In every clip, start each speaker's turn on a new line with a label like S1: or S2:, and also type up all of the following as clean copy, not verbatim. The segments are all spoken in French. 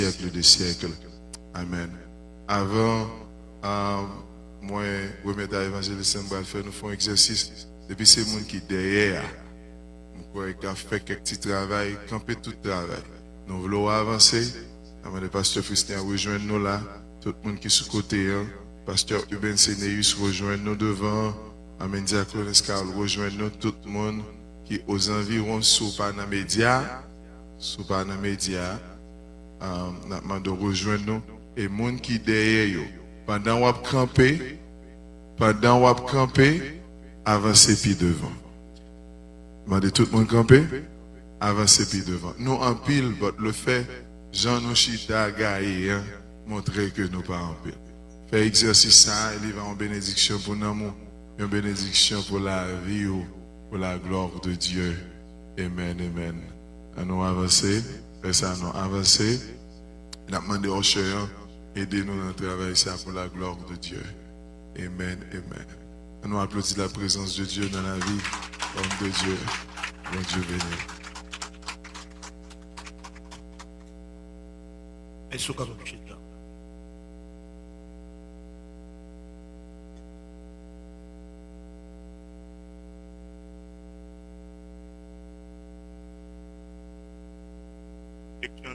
S1: siècles des siècles. Amen. Avant, moi, remettre à l'évangéliste Saint-Bral faire nous faire un exercice. Depuis c'est le monde qui derrière. Nous pouvons faire quelques petits travail, camper tout le travail. Nous voulons avancer. Le pasteur Christian rejoint nous là. Tout le monde qui est sous côté. Pasteur Uben Sénéus rejoint nous devant. Amen. Diacre Escal rejoint nous. Tout le monde qui est aux environs sous par les médias. Sous par les médias. Nous demandons de rejoindre nous. Et les gens qui sont derrière eux. Pendant qu'on va camper, avancez puis devant. Demandez tout le monde camper, avancez puis devant. Nous en pile, le fait, Jean nous chita gaïe, montrer que nous pas en pile. Fait exercice ça, il va en bénédiction pour nous, une bénédiction pour la vie ou pour la gloire de Dieu. Amen, amen. Nous avancer, fait ça, nous avancer. Nous demandons au Seigneur, aidez-nous dans le travail ça pour la gloire de Dieu. Amen, amen. Nous applaudissons la présence de Dieu dans la vie, homme de Dieu. Bon Dieu béni.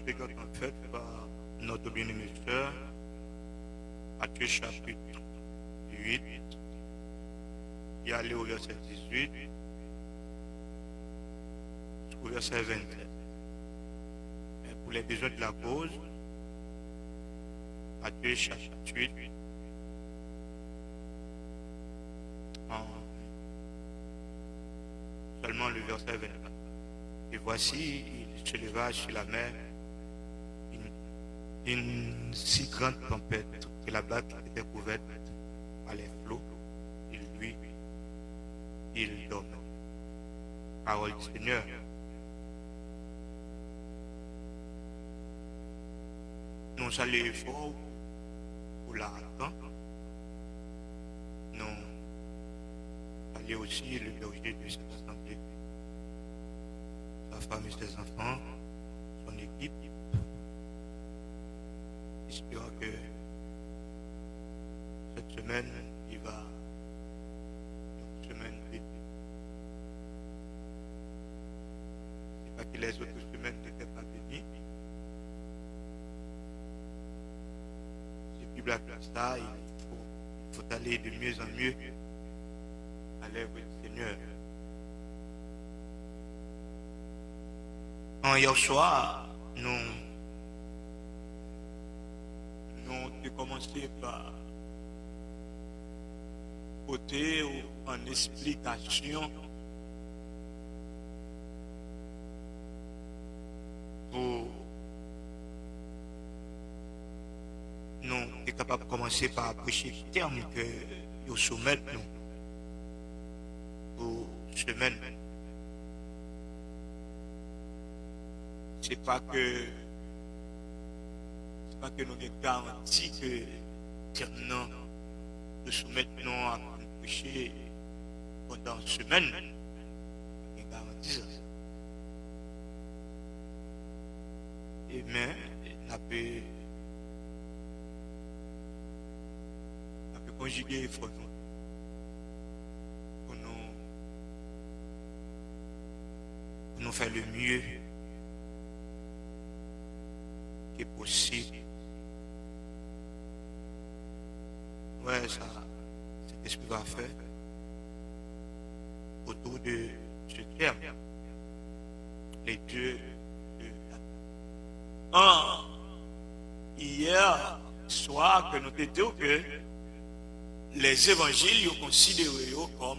S2: Lecture en fait par notre bien-aimé sœur, Matthieu chapitre 8, il y a au verset 18 jusqu'au verset 27. Et pour les besoins de la cause, Matthieu chapitre 8, seulement le verset 24. Et voici, il se leva sur la mer une si grande tempête que la barque était couverte par les flots. Il dormait. Parole du Seigneur. Nous saluons fort pour l'argent. Nous saluons aussi le berger de cette assemblée, sa femme et ses enfants, son équipe. J'espère que cette semaine, il va une semaine vite. C'est pas que les autres semaines n'étaient pas bénies. C'est plus blague ça, il faut aller de mieux en mieux à l'œuvre du Seigneur. Hier soir, nous avons commencé par côté ou en explication pour nous être capables de commencer par prêcher le terme que nous soumettons pour semaine. C'est pas que nous avons garanti que nous soumettons à prêcher pendant une semaine. Nous avons garanti ça. Et mais, on peut conjuguer les efforts pour nous faire le mieux qui est possible. Ouais, ça, c'est ce qu'on va faire autour de ce terme. Les dieux de la hier soir, que nous étions que les évangiles sont considérés comme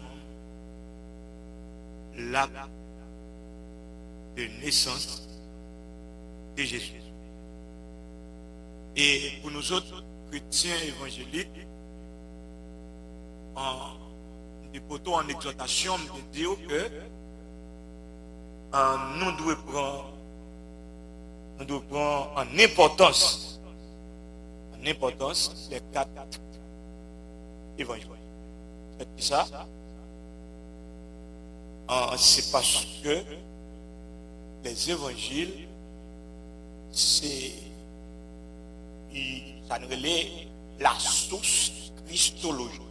S2: l'acte de naissance de Jésus. Et pour nous autres chrétiens évangéliques, des poteaux en exhortation, me dire que nous devons prendre en importance les 4 évangiles. C'est ça. C'est parce que les évangiles, c'est ça nous relève la source christologique.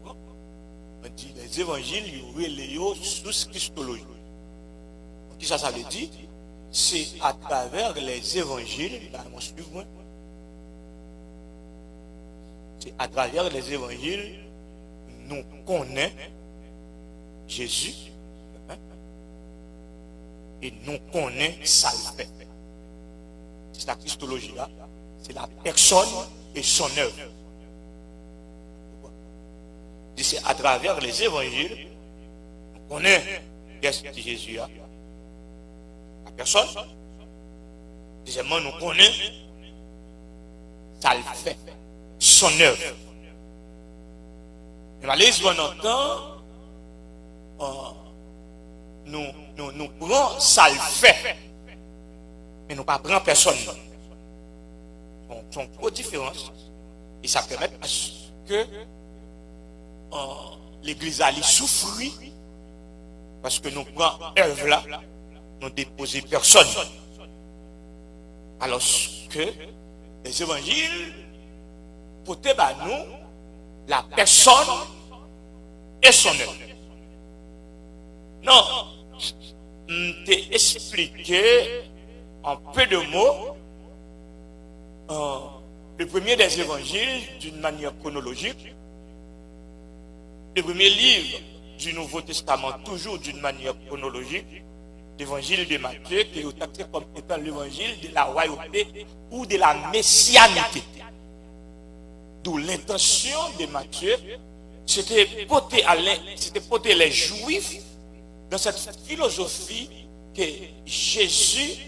S2: On dit les évangiles, ils relèvent source christologique. Qu'est-ce que ça veut dire? C'est à travers les évangiles, c'est à travers les évangiles, nous connaissons Jésus et nous connaissons sa fait. C'est la christologie là, c'est la personne et son œuvre. C'est à travers les évangiles, nous connaissons qu'est-ce que Jésus a. La personne. Deuxièmement, nous connaissons ça le fait, son œuvre. Mais malheureusement, nous prenons ça le fait, mais nous ne prenons pas personne. Sont trop différentes. Et ça permet à ce que l'Église allait souffrir parce que nous prenons œuvre là, nous déposons personne. Alors que les évangiles portent à nous la personne et son œuvre. Non, je t'ai expliqué en peu de mots le premier des évangiles d'une manière chronologique, le premier livre du Nouveau Testament toujours d'une manière chronologique, l'évangile de Matthieu qui est taxé comme étant l'évangile de la royauté ou de la messianité. D'où l'intention de Matthieu, c'était porter les Juifs dans cette philosophie que Jésus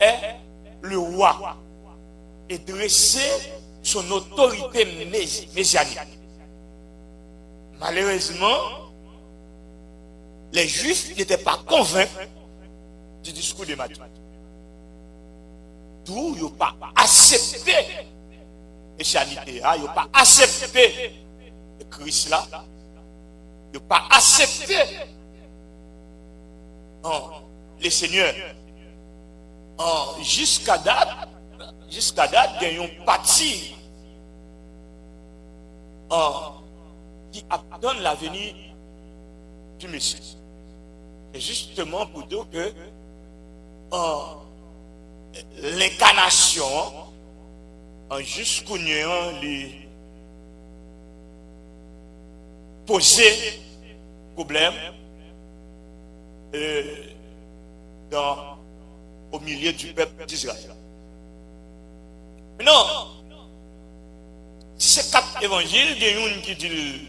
S2: est le roi et dresser son autorité messianique. Malheureusement, les Juifs n'étaient pas convaincus du discours de Matthieu. D'où ils n'ont pas accepté la messianité, ils n'ont pas accepté le Christ là, ils n'ont pas accepté les seigneurs. Jusqu'à date, il y a un parti qui attend la venue du Messie. C'est justement pour dire que l'incarnation, jusqu'au néant, les poser problème au milieu du peuple d'Israël. Non, si c'est 4 évangiles, il y a une qui dit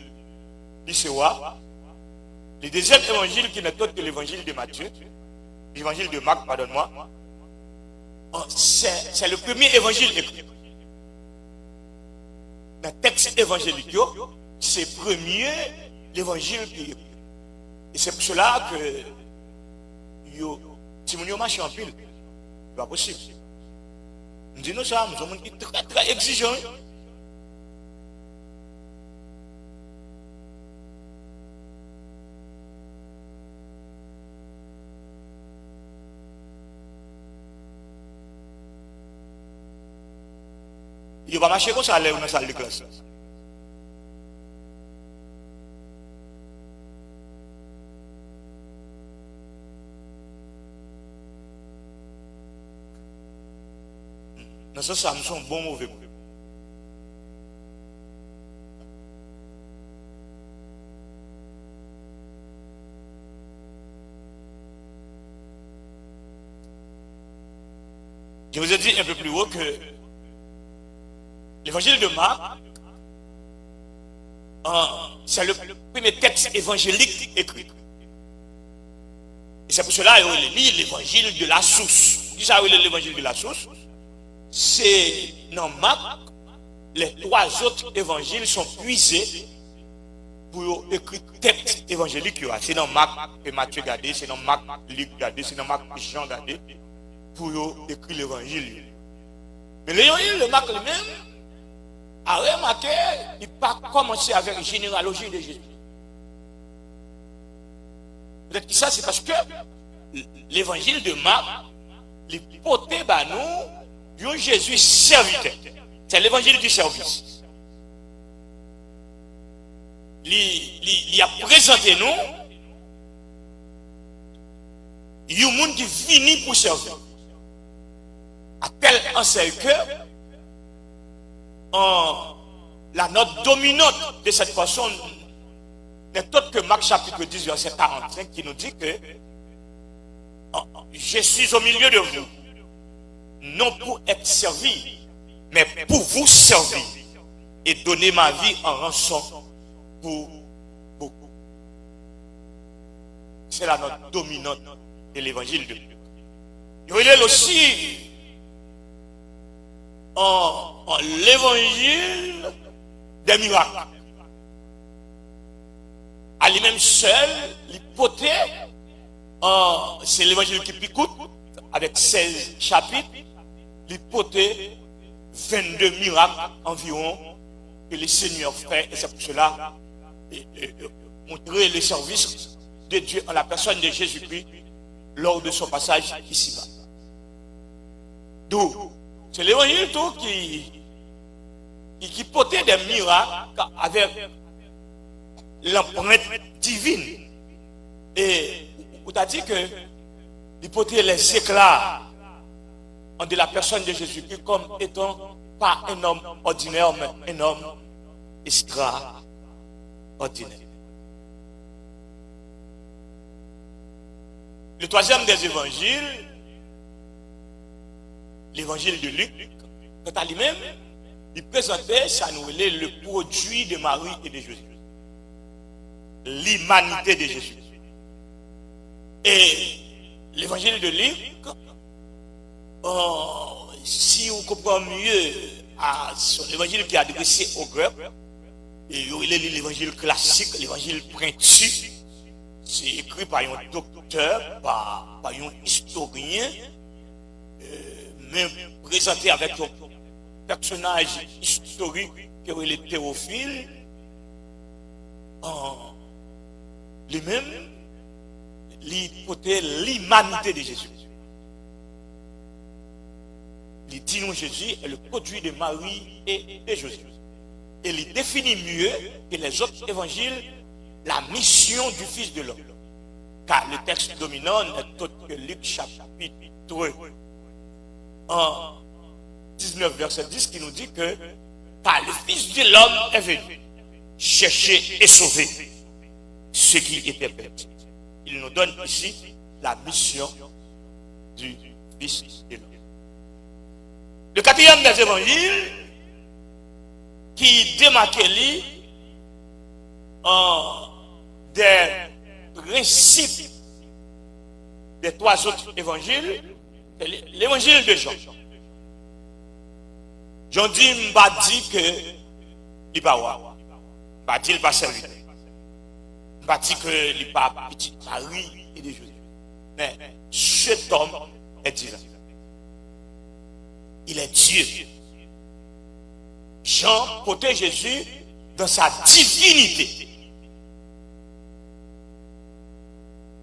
S2: l'Isséwa, le deuxième évangile qui n'est autre que l'évangile de Matthieu, l'évangile de Marc, pardonne-moi, c'est le premier évangile écrit. Dans le texte évangélique, c'est premier l'évangile qui est écrit. Et c'est pour cela que si nous marchons en pile, c'est pas possible. Nous disons ça, nous sommes très très exigeants. Il va marcher comme ça dans la salle de classe. Dans ce sens, nous sommes bons mauvais. Je vous ai dit un peu plus haut que l'évangile de Marc, c'est le premier texte évangélique écrit. Et c'est pour cela qu'il lit l'évangile de la source. Qui ça l'évangile de la source? C'est dans Marc, les 3 autres évangiles sont puisés pour écrire texte évangélique. C'est dans Marc et Matthieu gardé, c'est dans Marc Luc gardé, c'est dans Marc et Jean gardé pour écrire l'évangile. Mais l'évangile de Marc lui-même a remarqué qu'il n'a pas commencé avec la généalogie de Jésus. Peut-être que ça c'est parce que l'évangile de Marc, les potés nous, une nous Jésus serviteur. C'est l'évangile du service. Il a présenté nous un monde qui finit pour servir. À tel enseigne que la note dominante de cette façon n'est autre que Marc chapitre 10 verset 45 qui nous dit que je suis au milieu de vous, non pour être servi, mais pour vous servir et donner ma vie en rançon pour beaucoup. C'est la note dominante de l'évangile de Luc. Il y a aussi en l'évangile des miracles. À lui-même seul, l'hypothèse, c'est l'évangile qui picoute, avec 16 chapitres, l'hypothèse 22 miracles environ que le Seigneur fait, et c'est pour cela montrer le service de Dieu en la personne de Jésus-Christ lors de son passage ici-bas. Donc, c'est l'évangile qui portait des miracles avec l'empreinte divine. Et on t'a dit que il portait les éclats de la personne de Jésus-Christ comme étant pas un homme ordinaire, mais un homme extraordinaire. Le troisième des évangiles, l'évangile de Luc, quant à lui-même, il présentait, ça nous relève le produit de Marie et de Jésus. L'humanité de Jésus. Et l'évangile de Luc, si on comprend mieux son évangile qui est adressé aux Grecs, et l'évangile classique, l'évangile pointu, c'est écrit par un docteur, par un historien, même présenté avec un personnage historique qui est le Théophile, lui-même, l'hypothèse, l'humanité de Jésus. Il dit nous Jésus est le produit de Marie et de Jésus. Et il définit mieux que les autres évangiles la mission du Fils de l'homme. Car le texte dominant n'est autre que Luc chapitre 19 verset 10 qui nous dit que car le Fils de l'homme est venu chercher et sauver ce qui était perdu. Il nous donne ici la mission du Fils de l'homme. Le quatrième des évangiles qui démarque des principes des trois autres évangiles, c'est l'évangile de Jean. Jean dit, m'a dit que il pas roi, m'a dit il pas serviteur, m'a dit que il pas petit Marie et de Jésus. Mais cet homme est divin. Il est Dieu. Jean portait Jésus dans sa divinité.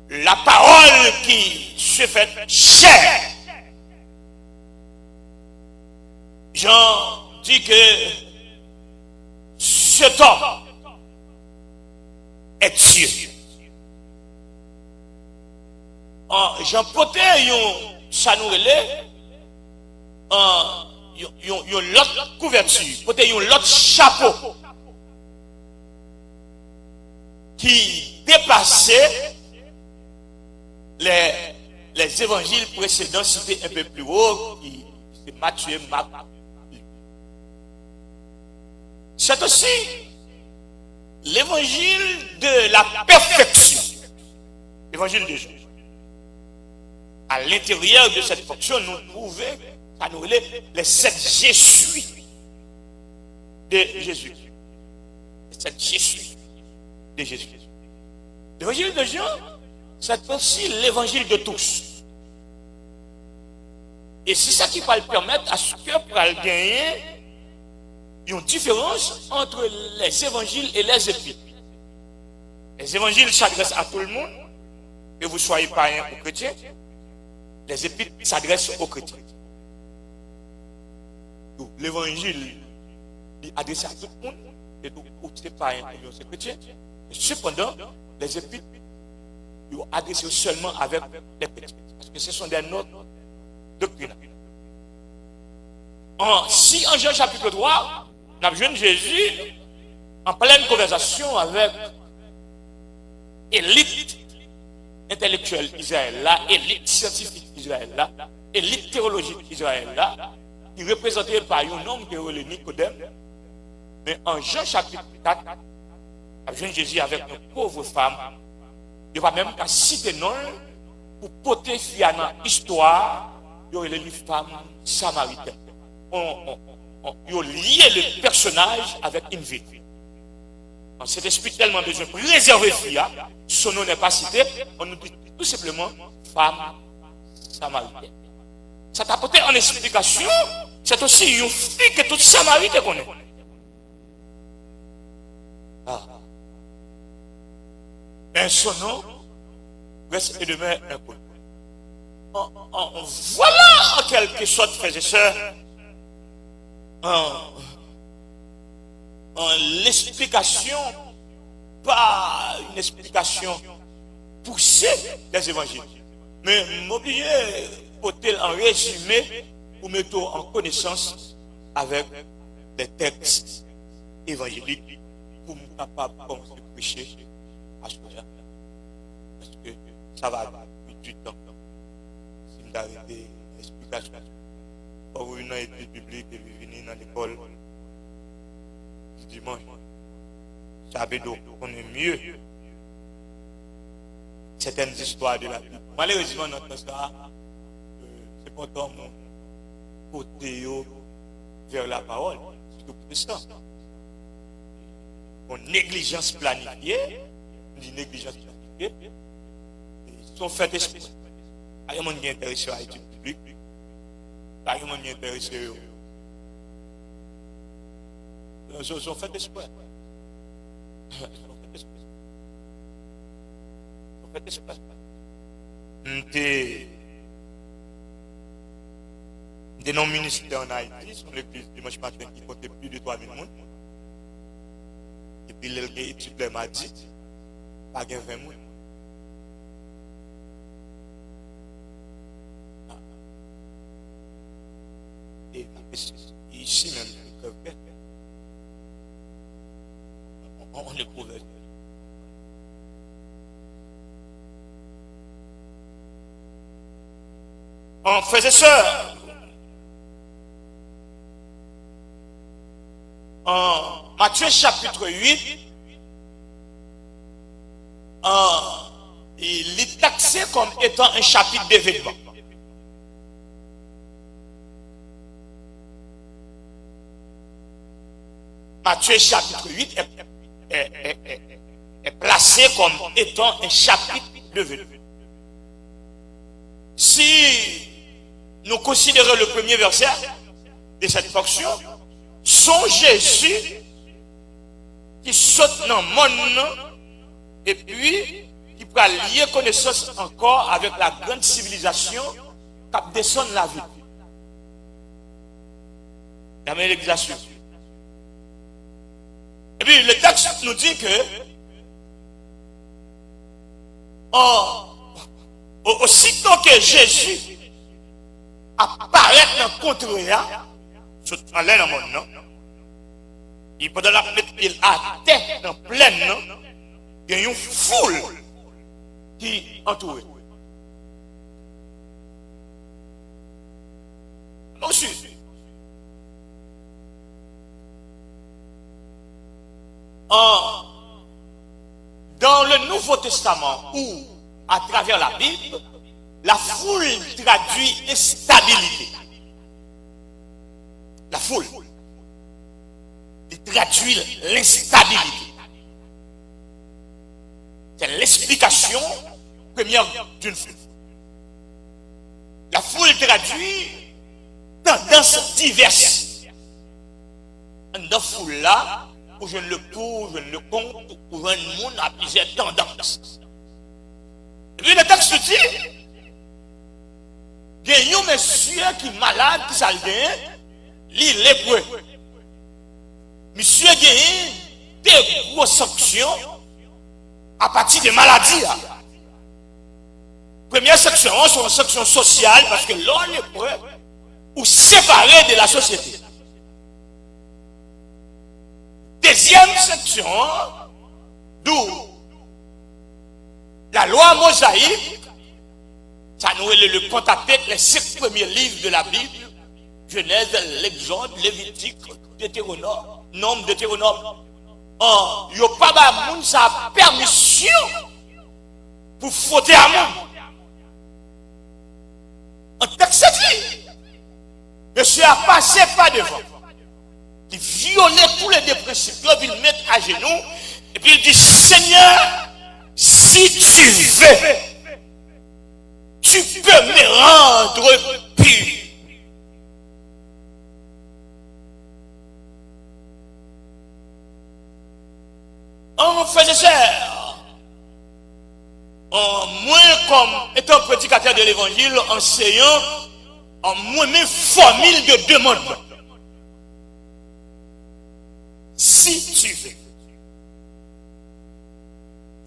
S2: La parole qui se fait chair. Jean dit que cet homme est Dieu. Jean portait ça nous relève l'autre couverture, portait l'autre chapeau qui dépassait les évangiles précédents cités un peu plus haut, qui c'est Matthieu, Marc. C'est aussi l'évangile de la perfection, l'évangile de Jésus. À l'intérieur de cette fonction, nous trouvons, ça nous relève les 7 Jésus de Jésus. Les 7 Jésus de Jésus. L'évangile de Jean, c'est aussi l'évangile de tous. Et c'est ça qui va le permettre à ce que pour gagner une différence entre les évangiles et les épîtres. Les évangiles s'adressent à tout le monde, que vous soyez païen ou chrétien. Les épîtres s'adressent aux chrétiens. l'évangile est adressé à tout le monde, et donc, c'est pas un chrétien. Cependant, les épîtres sont adressés seulement avec les chrétiens, parce que ce sont des notes doctrinales. Si en Jean chapitre 3, nous avons vu Jésus en pleine conversation avec l'élite intellectuelle d'Israël, l'élite scientifique d'Israël, l'élite théologique d'Israël, qui représentait par un homme qui est Nicodème. Mais en Jean chapitre 4, nous avons vu Jésus avec une pauvre femme. Il n'y a pas même qu'à citer non pour porter fier dans l'histoire, il y a une femme samaritaine. Il a lié le personnage avec une vie. Cet esprit tellement besoin de préserver Fia, son nom n'est pas cité, on nous dit tout simplement femme samaritaine. Ça t'a apporté en explication, c'est aussi une fille que toute Samarité connaît. Mais son nom reste et demeure inconnu. Voilà en quelque sorte, frères et sœurs, l'explication, pas une explication poussée des évangiles, mais m'obliger peut-être en résumé pour mettre en connaissance avec des textes évangéliques pour me capable de prêcher à ce moment-là. Parce que ça va prendre du temps. Si vous arrêtez l'explication, quand vous venez dans l'étude biblique et vous venez dans l'école, dimanche, ça veut dire qu'on est mieux certaines histoires de la Bible. Malheureusement, notre ça, c'est pourtant mon côté vers la parole, surtout protestant. Mon négligence planifiée, une négligence planifiée, ils sont faits d'esprit. Il y a des gens qui sont intéressés à l'étude publique, il y a des gens qui sont intéressés ils sont faits d'espoir. Ils sont faits d'espoir. Ils sont faits d'espoir. Des non-ministères en Haïti, sur l'église dimanche matin qui comptait plus de 3000 personnes. Et puis l'étude m'a dit, pas de 20 personnes. Et ici même, on est couvert. Frères et sœurs, en Matthieu chapitre 8, il est taxé comme étant un chapitre d'événement. Matthieu chapitre 8 est placé comme étant un chapitre d'événement. Si nous considérons le premier verset de cette portion, son Jésus qui saute dans le monde et puis qui peut lier connaissance encore avec la grande civilisation qui descend la vie. La méditation. Et puis le texte nous dit que aussitôt que Jésus apparaît dans le contraire, en l'air dans le monde, il peut la mettre à terre dans pleine, il y a une foule qui entoure. Ensuite, dans le Nouveau Testament ou à travers la Bible, la foule traduit instabilité. La foule traduit l'instabilité. C'est l'explication première d'une foule. La foule traduit tendances diverses. Dans la foule là, où je ne le trouve, je ne le compte, où un monde a plusieurs tendances. Et puis le texte dit, il y a un monsieur qui est malade, qui s'est l'île lépreux. Monsieur a gagné des grosses sanctions à partir des maladies. Première section, c'est une section sociale parce que l'on est lépreux ou séparé de la société. Deuxième section, d'où la loi mosaïque, ça nous est le Pentateuque, les 5 premiers livres de la Bible, Genèse, l'Exode, Lévitique, Deutéronome, Nombre, Deutéronome. Il n'y a pas de sa permission pour fauter à monde. En texte dit, monsieur a passé pas devant. Il violait tous les deux principes, il le met à genoux, et puis il dit, Seigneur, si tu veux, tu peux me rendre pur. En frères et sœurs, moi, comme étant prédicateur de l'évangile, enseignant, en moi-même formule de demande. Si tu veux,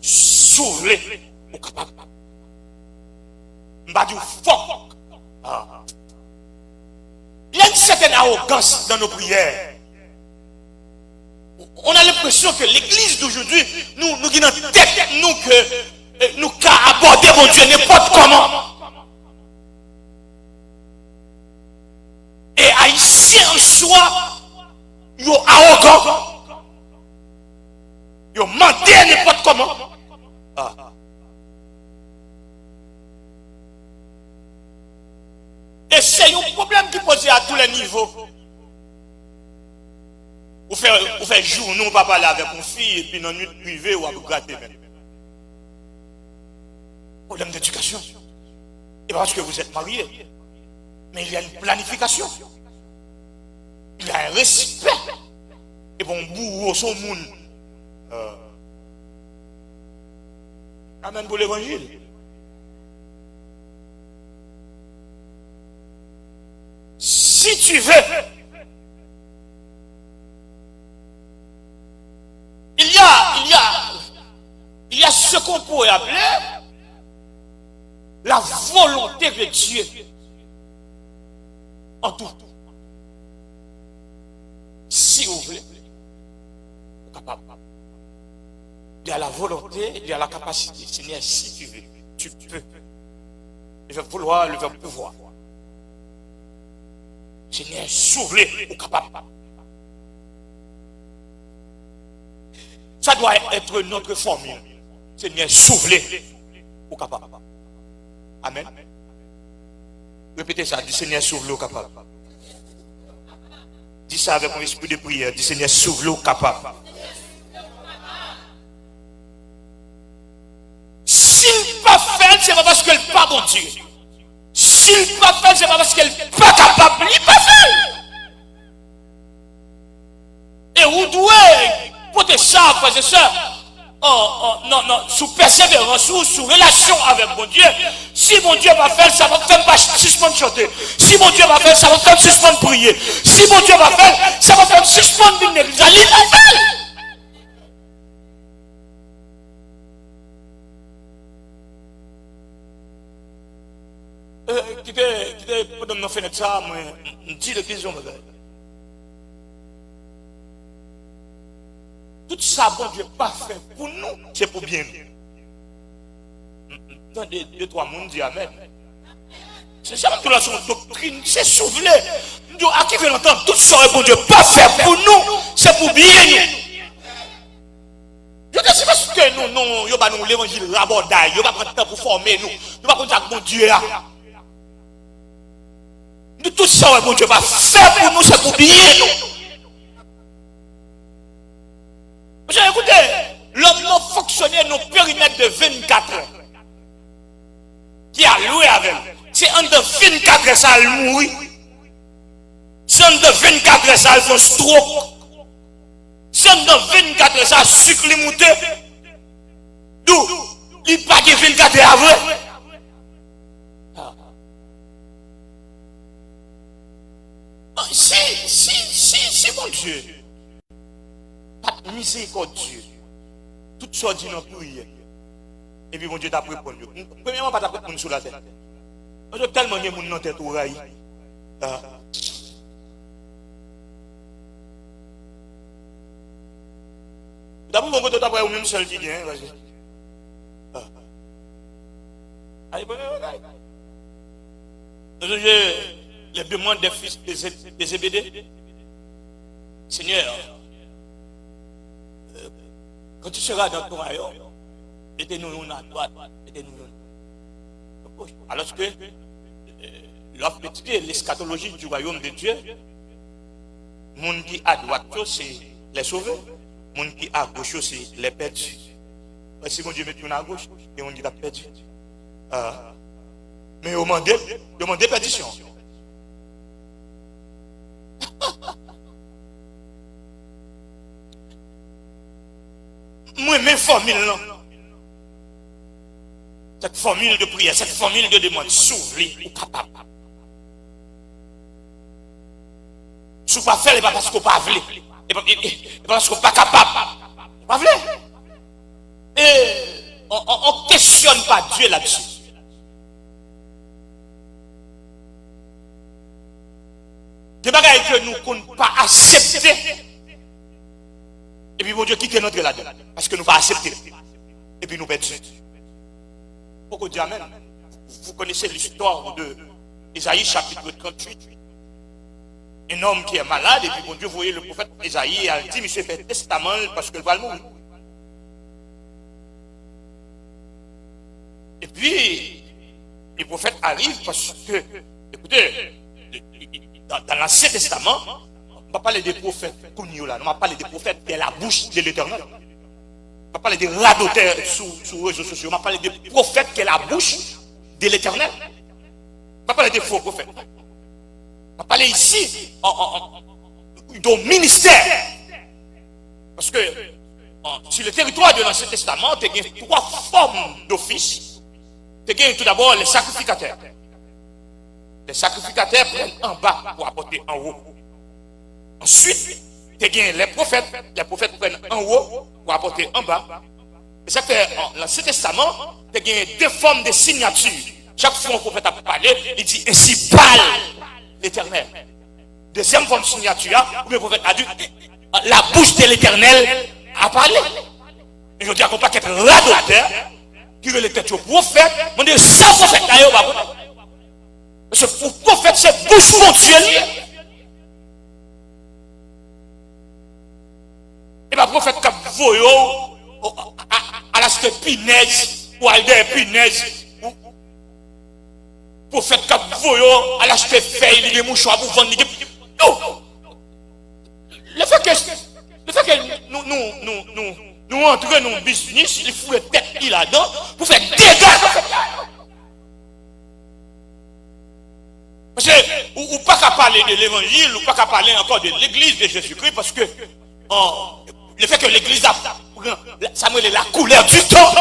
S2: s'ouvrir au capable. M'a dit fort. Il y a une certaine arrogance dans nos prières. On a l'impression que l'église d'aujourd'hui, nous avons en tête, nous qu'à aborder mon Dieu n'importe comment. Et haïtiens en soi, ils sont arrogants. Ils ont menté n'importe comment. Et c'est un problème qui pose à tous les niveaux. Vous faites jour, nous, on ne va pas parler avec une fille, et puis dans une nuit privée, ou à vous gratter même. Problème d'éducation. Et parce que vous êtes mariés. Mais il y a une planification. Il y a un respect. Et bon, bourreau, son monde. Amen pour l'évangile. Si tu veux, il y a ce qu'on pourrait appeler la volonté de Dieu en tout. Si vous voulez, vous êtes capable. Il y a la volonté, il y a la capacité. Seigneur, si tu veux, tu peux. Le verbe vouloir, le verbe pouvoir. Seigneur, s'ouvrir au capable. Ça doit être notre formule. Seigneur, s'ouvrir au capable. Amen. Répétez ça. Dis Seigneur, s'ouvrir au capable. Dis ça avec mon esprit de prière. Dis Seigneur, s'ouvrir au capable. S'il pas fait, c'est pas parce qu'elle n'est pas bon Dieu. S'il pas fait, c'est pas parce qu'elle n'est pas capable. Il pas fait. Et vous devez porter ça, frères et sœurs. Non, sous persévérance, sous relation avec mon Dieu. Si mon Dieu va faire, ça va faire pas suspendre chanter. Si mon Dieu va faire, ça va faire suspendre prier. Si mon Dieu va faire, ça va faire suspendre venir l'église. Il va faire. Qui était pendant ma fenêtre ça, moi, je dis l'église, tout ça, bon Dieu, pas fait pour nous, c'est pour bien nous. Dans deux, trois mondes, dit Amen. C'est ça, toute la doctrine, c'est soufflé. À qui veut l'entendre, tout ça, bon Dieu, pas fait pour nous, c'est pour bien nous. Je ne sais pas ce que nous, l'évangile rabordaille, nous ne pas prendre temps pour former nous, nous ne pas prendre temps pour Dieu. Tout ça, bon Dieu, pas fait pour nous, c'est pour bien nous. Vous avez écouté, l'homme n'a fonctionné dans le périmètre de 24 heures. Qui a loué avec elle. C'est en de 24 heures, ça a mouru. C'est en de 24 heures, ça a fait un stroke. C'est en de 24 heures, ça a sucre limouté. D'où il n'y a pas de 24 heures avant. si mon Dieu, pas de miséricordieux, tout ça dit dans la prière, et puis mon Dieu t'a répondu. Premièrement, pas t'a répondu sur la terre. Parce que tellement de monde dans la tête au rail. D'abord, mon côté, t'as même seul qui vient. Allez, bon, les demandes des fils des Zébédée. Seigneur, quand tu seras dans ton royaume, aidez-nous à droite, aidez-nous. Alors que l'offre d'étudier l'eschatologie du royaume de Dieu, le monde qui à droite, c'est les sauvés, le monde qui à gauche, c'est les perdus. Si mon Dieu met tout à gauche, et on dit la perdu. Mais au monde perdition. Moi, même formule, non. Cette formule de prière, cette formule de demande, s'ouvrir ou capable. Si vous ne pas faire, ce n'est pas parce que vous ne pas voulez. Et pas parce que vous ne pas capable. Pas voulez. Et on ne questionne pas Dieu là-dessus. Des bagailles que nous ne pouvons pas accepter. Et puis, mon Dieu, quitte notre là-dedans. Parce que nous ne pouvons pas accepter. Et puis, nous perdons. Pourquoi dire Amen? Vous connaissez l'histoire de Isaïe, chapitre 38. Un homme qui est malade, et puis, mon Dieu, vous voyez le prophète Isaïe, a dit, monsieur fait testament parce que le va mourir. Et puis, le prophète arrive parce que, écoutez, dans l'Ancien Testament, on ne va pas parler des prophètes, on va parler des prophètes qui est la bouche de l'Éternel. On va parler des radoteurs sur les réseaux sociaux, on va parler des prophètes qui est la bouche de l'Éternel. On va parler des faux prophètes. On va parler ici d'un ministère. Parce que sur le territoire de l'Ancien Testament, il y a 3 formes d'office. Il y a tout d'abord les sacrificateurs. Les sacrificateurs prennent en bas pour apporter en haut. Ensuite, il y a les prophètes. Les prophètes prennent en haut pour apporter en bas. Et ça fait dans l'Ancien Testament, il y a 2 formes de signature. Chaque fois qu'un prophète a parlé, il dit ainsi parle l'Éternel. Deuxième forme de signature, où le prophète a dit la bouche de l'Éternel a parlé. Et je dis à qu'on pas qu'être radoteur, qui veut être au prophète, on dit sans prophète d'ailleurs. Parce que pour prophète, c'est bouche ponctuelle. Et bien, prophète, comme voyo, à la pinaise, ou à la pinaise, prophète, comme voyo, à la feuille, les mouchoirs, pour vendre. Non! Le fait que nous entrons dans le business, il faut le tête là-dedans, pour faire dégâts. Parce que, ou pas qu'à parler de l'évangile, ou pas qu'à parler encore de l'église de Jésus-Christ, parce que le fait que l'église a, Samuel est la couleur du temps.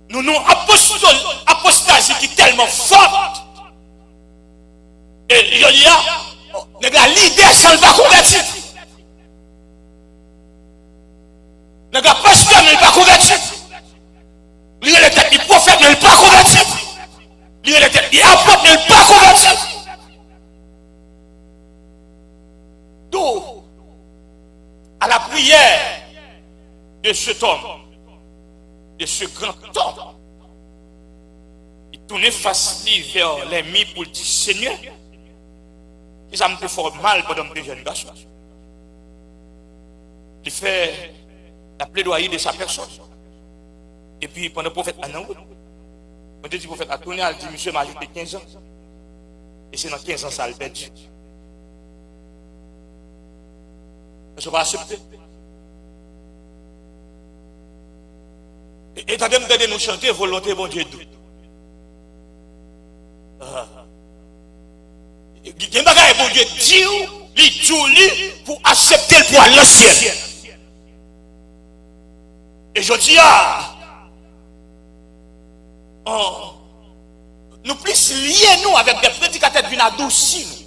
S2: Nous apostasie qui est tellement forte. Et il y a l'idée sans le pas converti. Le gars pasteur n'est pas converti. Il est le prophète n'est pas converti. Il est le apôtre n'est pas converti. Donc, à la prière de cet homme, de ce grand homme, il tournait face vers l'ennemi pour dire Seigneur, ça me fait fort mal pendant que je jeune garçon. Il fait la plaidoyer de sa personne. Et puis, pendant le prophète Anan, on dit le prophète a tourné, il dit monsieur m'a ajouté 15 ans. Et c'est dans 15 ans ça le perdu. Je vais accepter. Et t'as même de nous chanter volonté, bon Dieu. Il y a un bagage, bon Dieu, dit pour accepter le poids dans le ciel. Et je dis, nous plus liés nous avec des prédicateurs qui viennent adoucir nous.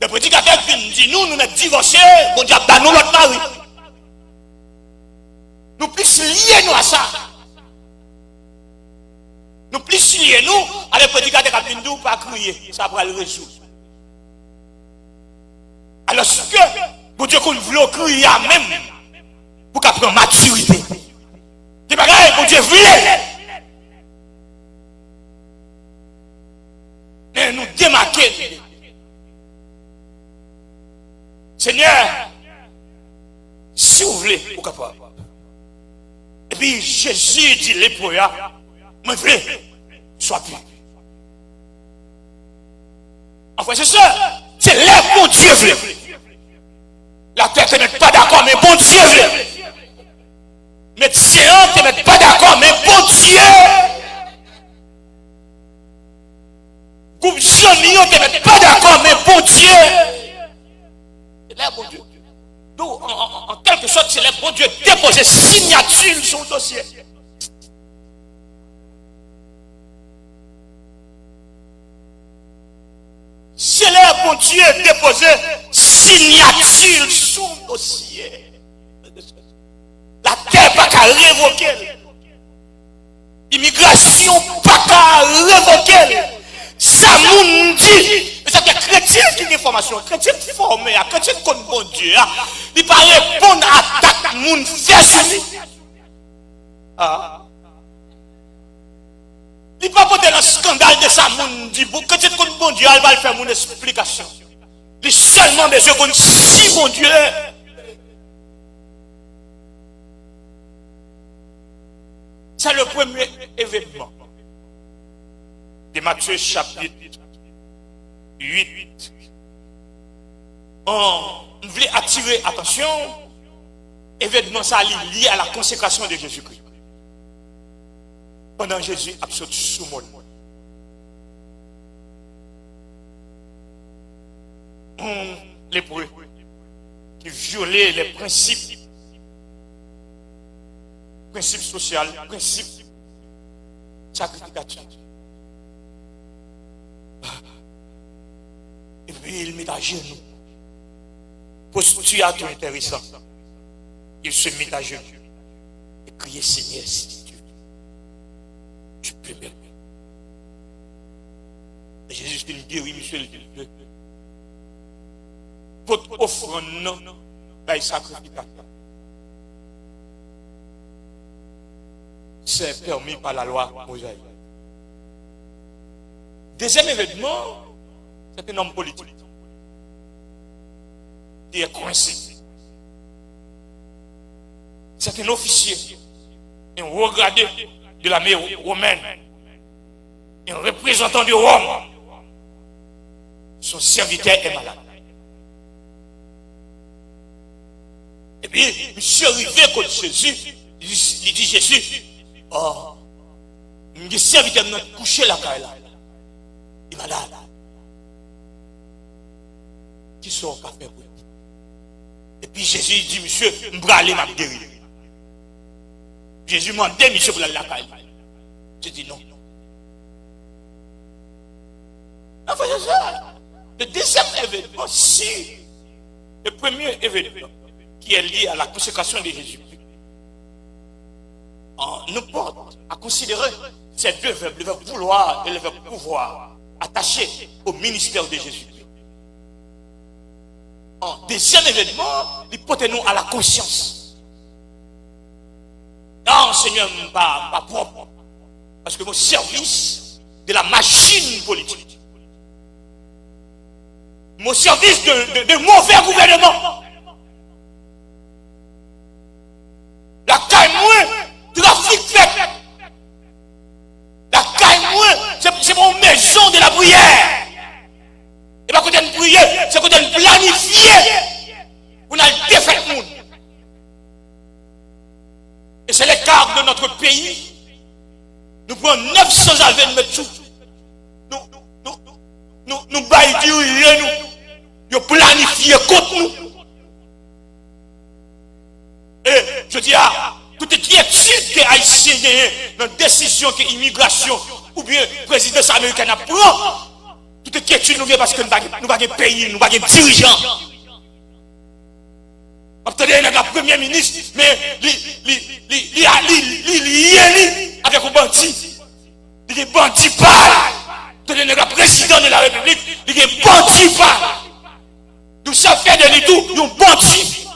S2: Des prédicateurs qui viennent dire nous sommes divorcés, bon Dieu, dans nous l'autre mari. Nous plus liés nous à ça. Nous plus liés nous à des prédicateurs qui viennent nous pas crier, ça va le résoudre. Alors que, bon Dieu, qu'on voulait crier à même pour qu'elle prenne maturité. C'est pas grave, bon Dieu voulait. Mais nous démarquer. Seigneur, si vous voulez, vous capable. Et puis Jésus dit lépreux, moi je veux, sois plus. Enfin, c'est ça. C'est là que mon Dieu veut. La terre ne met pas d'accord, mais bon Dieu veut. Médecin ne met pas d'accord, mais bon Dieu. Groupe Johnny ne met pas d'accord, mais bon Dieu. C'est là, bon Dieu. Donc, en quelque sorte, c'est là, bon Dieu, déposer signature sur le dossier. C'est là, bon Dieu, déposer signature sur le dossier. La terre pas qu'à révoquer. L'immigration pas qu'à révoquer. Ça moun dit. Mais ça que chrétien qui a information, chrétien formé, chrétien qui connaît bon Dieu, il pas répondre à attaque moun fait sur lui. Il pas porter le scandale de ça moun dit, chrétien qui connaît bon Dieu, il va faire mon explication. Il seulement besoin qu'on si bon Dieu. C'est le premier événement de Matthieu chapitre 8. On voulait attirer attention, événement ça lié à la consécration de Jésus-Christ. Pendant Jésus absolu sous monde. Lépreux qui violaient les principes sociaux, principes sacrificatifs. Et puis il met à genoux. Postulateur intéressant. Il se met à genoux et crie Seigneur, si tu peux me. Jésus dit guéri, monsieur le Dieu. Votre offrande, là, sacrificateur. C'est permis par la loi mosaïque. Deuxième événement, c'est un homme politique qui est coincé. C'est un officier, un regardé de l'armée romaine, un représentant de Rome. Son serviteur est malade. Et puis, monsieur arrivé contre Jésus, il dit Jésus, oh, le serviteur m'a couché la caille là. Il est malade. Qui sont au café pour lui? Et puis Jésus dit, monsieur, je vais aller m'a guérir. Jésus m'a dit, monsieur, pour aller la caille. Je dis non. Enfin, c'est ça. Le deuxième événement, si le premier événement qui est lié à la consécration de Jésus, nous porte à considérer ces deux verbes, le verbe vouloir et le verbe pouvoir, attachés au ministère de Jésus. En deuxième événement, il porte nous à la conscience. Non, Seigneur, pas propre. Parce que mon service de la machine politique, mon service de mauvais gouvernement, la caille moins, trafic fait. La caille moins, c'est mon maison de la prière. Et pas côté de prière, c'est côté de planifier. On a défait le monde. Et c'est l'écart de notre pays. Nous prenons 900 alvets de mettre tout. Nous baillons nous. Nous planifions contre nous. Et je dis, Toute inquiétude que Haïtien gagne dans la décision que l'immigration ou bien la présidence américaine prend, toute inquiétude nous vient parce que nous n'avons pas de pays, nous n'avons pas de dirigeants. Attendez, le premier ministre, mais il est avec un bandit. Il est bandit pâle. Attendez, le président de la République, il est bandit pâle. Nous savons faire de lui tout, un bandit.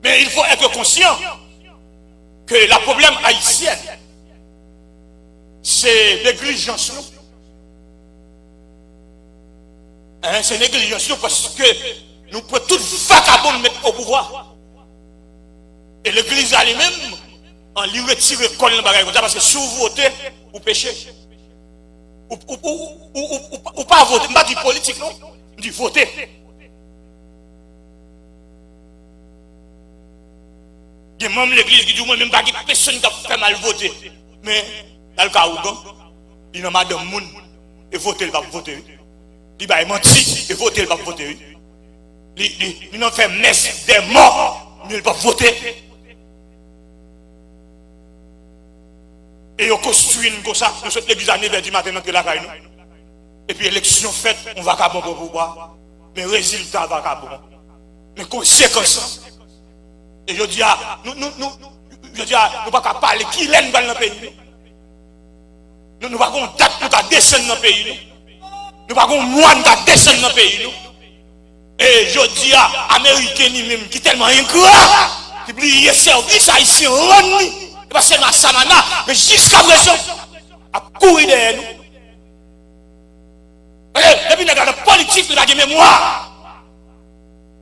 S2: Mais il faut être conscient que le problème haïtien, c'est négligence. Hein, c'est négligence parce que nous pouvons tout vagabond mettre au pouvoir. Et l'église elle-même, on lui retire le col parce que si vous votez, vous péchez. Ou pas voter, pas du politique, non? Du voter. Il y a même l'église qui dit moi-même pas personne qui a fait mal voter. Mais dans le cas où il y a madame Moun et voter, il va voter. Il va mentir et voter, il va voter. Il n'a fait messe des morts, mais il va voter. Et on construit comme ça, nous sommes l'église à 9h du matin dans la caille. Et puis élection faite, on va pas bon pour pouvoir. Mais résultat va pas bon. Mais conséquence. Et je dis à nous ne pas parler qui l'aime dans le pays. Nous ne pouvons pas date pour descendre dans le pays. Nous ne pouvons pas moine pour descendre dans le pays. Et je dis à Américains même qui tellement ingrat, qui oublient le service haïtien, pas seulement à Samana, mais jusqu'à présent, à courir derrière nous. Et puis, dans la politique, nous avons mémoire.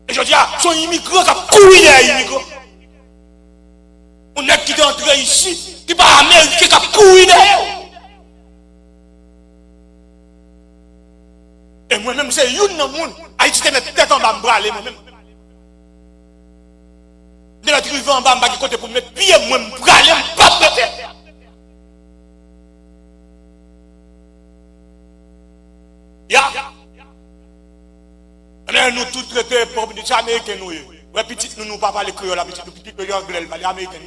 S2: Et je dis, son immigrant qui a couru derrière l'immigrant. On est qui est entré ici, qui n'est pas américain, qui a couru derrière. Et moi-même, c'est une dans le monde. Haïti, te met tête en bas, me moi-même. De la tribu en bas, je côté pour mettre pied, moi, je vais aller, je pas peut-être. Mais nous tous traités pour des Américains, nous. Ouais, petit, nous ne parlons pas les créoles, petit, nous petit, nous anglais, les Américains.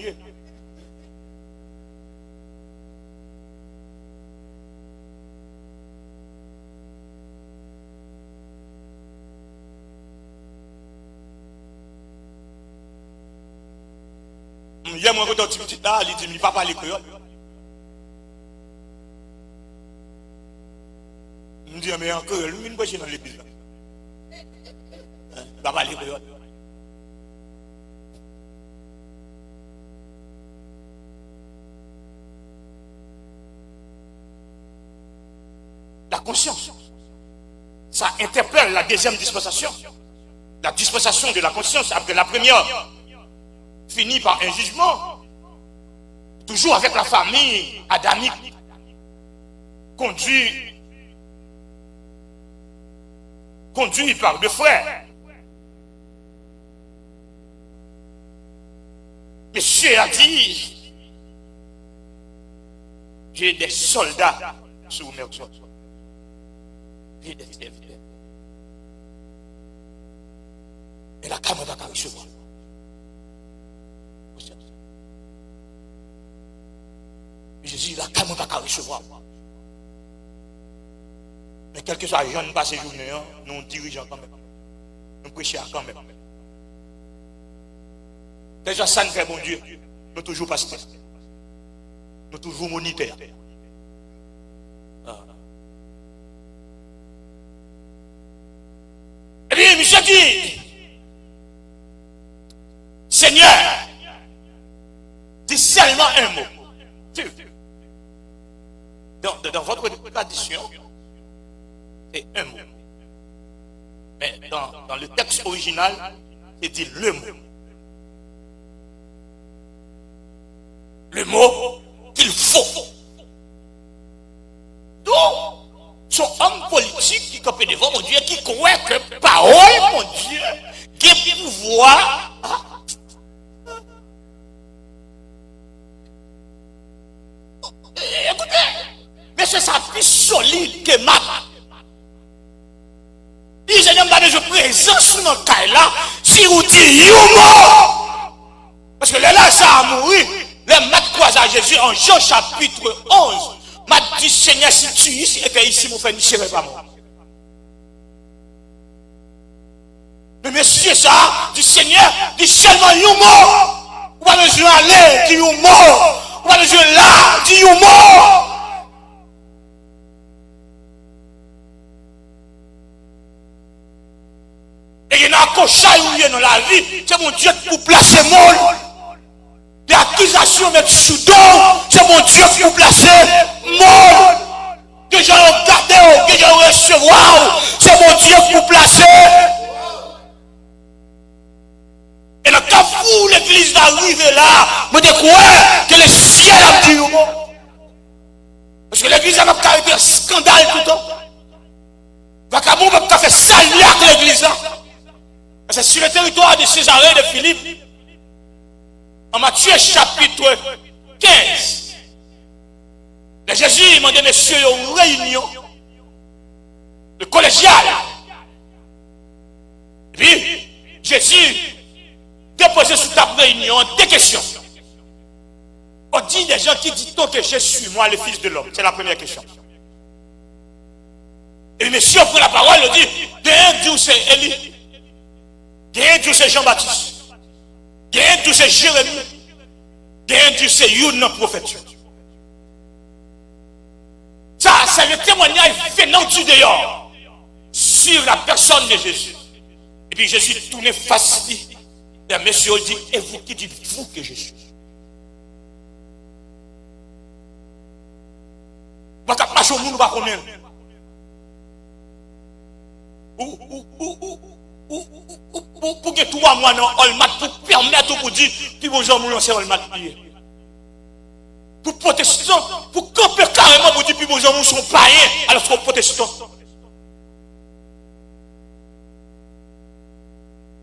S2: Hier, moi, quand tu petit là, il dit, il ne parle pas les créoles. Je me dis, mais encore, lui, il ne peut pas dans l'église. Il ne parle pas les créoles. La conscience, ça interpelle la deuxième dispensation. La dispensation de la conscience, après la première, finit par un jugement, toujours avec la famille adamique, conduit par deux frères. Monsieur a dit, j'ai des soldats sous mes ordres. J'ai des serviteurs. Et la caméra va recevoir. Jésus, la caméra va recevoir. Mais quel que soit le jeune passé journée, nous dirigeons quand même. Nous prêchons quand même. Déjà, ça ne fait bon Dieu. Nous toujours pasteurs. Nous toujours moniteurs. Et bien, monsieur dit, Seigneur, dis seulement un mot. Dans votre tradition, c'est un mot. Mais dans le texte original, c'est dit le mot. Le mot qu'il faut. Donc, son homme politique qui campait devant mon Dieu, qui croit que parole, mon Dieu, qui pouvoir. Écoutez, mais c'est ça plus solide que ma. Il Seigneur m'a déjà présent sous notre caille là, si vous dites un mot. Parce que là, ça a mouru. Le m'a croisé à Jésus en Jean chapitre 11. M'a dit, Seigneur, si tu es ici, et que ici, mon frère, ne serait pas moi. Le monsieur, ça, dit, Seigneur, dit seulement un mot. Ou pas besoin d'aller, dit un mot. Ou pas besoin là, dit un mot. Et il y a un cochon dans la vie, c'est mon Dieu qui vous place le monde. L'accusation met sous dos, c'est mon Dieu qui vous place le monde. Que j'ai regardé, que j'ai recevoir, c'est mon Dieu qui vous place. Et le cas où l'église d'arriver là, me découvre que le ciel a dit au mot. Parce que l'église a fait un scandale tout le temps. Vacabon va faire salir avec l'église là. C'est sur le territoire de Césarée et de Philippe. En Matthieu chapitre 15. Le Jésus m'a dit, messieurs, une réunion de collégial. Et puis, Jésus déposé sous ta réunion des questions. On dit des gens qui disent que je suis moi le Fils de l'homme. C'est la première question. Et monsieur prend la parole, il dit, d'un Dieu c'est Élie. D'un Dieu c'est Jean-Baptiste. D'un Dieu c'est Jérémie. D'un Dieu c'est Youn, prophète. Ça, c'est le témoignage venant du dehors sur la personne de Jésus. Et puis Jésus tourne face à et monsieur dit, et vous qui dites-vous que je suis? Vous n'avez pas au monde, pas combien? Pour que toi, moi, non, Olmat, pour permettre pour dire, puis vos gens, c'est Olmat. Pour protestants, pour camper carrément, pour dire, puis vos gens sont païens, alors qu'ils sont protestants.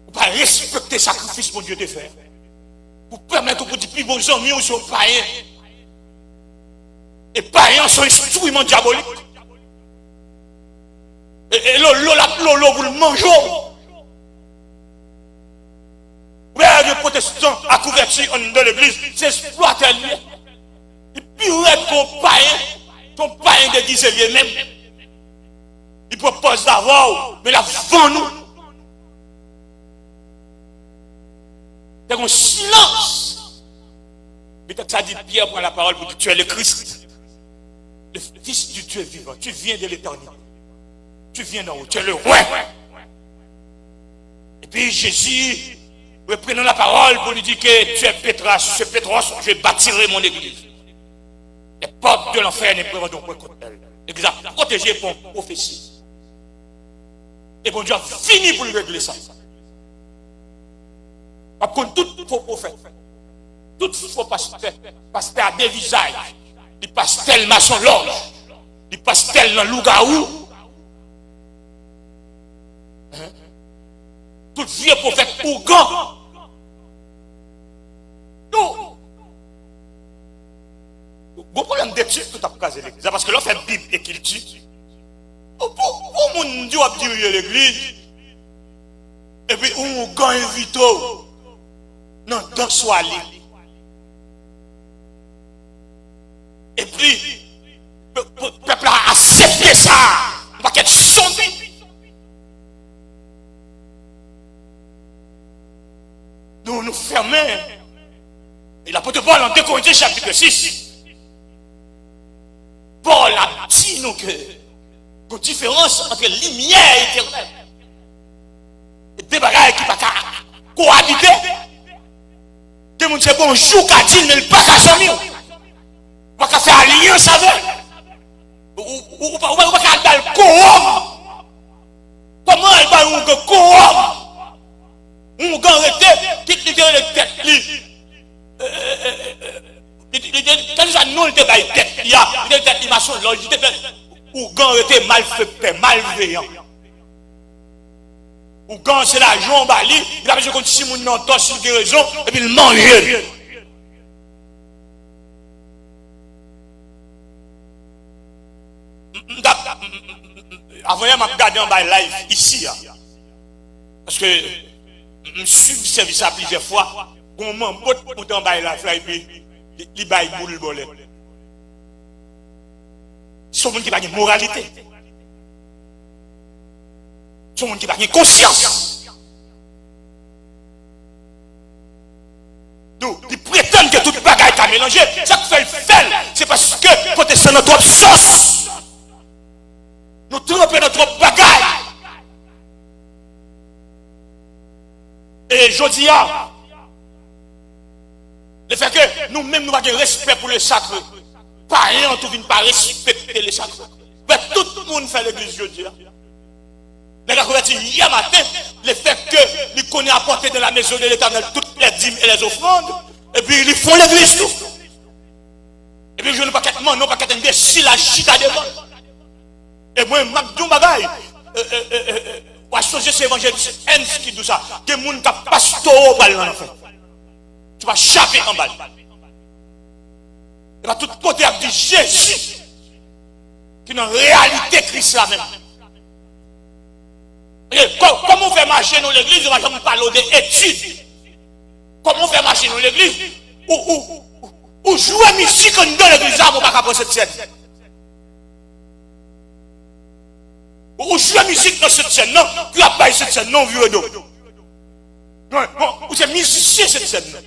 S2: Pour pas respecter le sacrifice que Dieu te fait. Pour permettre pour dire, puis vos gens sont païens. Et païens sont instruments diaboliques. Et l'eau, vous le mangez. Ouais, les protestants à couverture dans l'église, c'est exploité. Et puis, ton païen déguisé lui-même. Il propose d'avoir, mais la vend nous. C'est un silence. Mais ça dit Pierre prend la parole pour dire tu es le Christ, le Fils du Dieu vivant. Tu viens de l'éternité. Tu viens d'en haut, tu es le roi. Et puis Jésus, reprenant la parole pour lui dire que tu es Pétras, sur ce Pétros, je bâtirai mon église. Les portes de l'enfer ne pourront donc pas contre elle. L'église a protégé pour prophétie. Et bon Dieu a fini pour lui régler ça. Par contre, tout faux prophète, tout faux pasteur a des visages. Il passe tellement son loge. Il passe tellement loup-garou. Tout vieux prophète Ougan. Non. Bon problème d'étude, tout a casé l'église. Parce que l'on fait Bible et qu'il tue. Pour mon Dieu a dirigé l'église. Et puis Ougan invite. Non, dans Soali. Et puis, le peuple a accepté ça. On va être zombie. Nous fermons. Et l'apôtre Paul en 2 Corinthiens chapitre 6. Paul a dit nous que la différence entre lumière et éternel. Et des bagages qui ne peuvent pas cohabiter. Des gens qui disent bonjour, Kadine, mais il ne peut pas jamais. On va faire alliance avec. On va faire le quorum. Comment il va faire un quorum? On va arrêter, qui est le tête. Quand nous avons tête, il y a des têtes qui sont logiques. Ou quand on mal fait, malveillant. Ou quand c'est l'argent, il a besoin de si mon nom torse sur des raisons, et puis il mange. Avant, je m'a regardé en bas live ici. Parce que je suis service à plusieurs fois. Bon, mon bout en bas la fly, puis il baille boule bolet. C'est un monde qui n'a pas de moralité. C'est un monde qui n'a pas de conscience. Donc, ils prétendent que toute bagaille est mélangée. Ça que fait le fait, c'est parce que protestant notre sauce. Nous trompons notre bagaille. Et je dis, le fait que nous-mêmes, nous avons un respect pour le sacré. Pas rien, tout vient pas respecter le sacré. Mais tout le monde fait l'église, je dis. Mais la converti hier matin, le fait que nous connaissons apporter dans la maison de l'Éternel toutes les dîmes et les offrandes, et puis ils font l'église tout. Et puis je ne pas qu'être non pas qu'être imbécile à chita devant. Et moi, je dis bagaille. Pour changer cet évangile, c'est Hans qui dit ça. Que les gens qui pastoraux dans l'enfer. Tu vas chapper en balle. Et va tout côté avec Jésus. Qui est en réalité Christ là même. Comment on fait marcher dans l'église, on va parler d'études. Comment on fait marcher dans l'église, ou jouer musique dans l'église, on ne va pas cette scène. Ou jouer musique dans cette scène, non, tu as pas cette scène, non, vieux d'eau. Non, ou c'est musicien cette scène.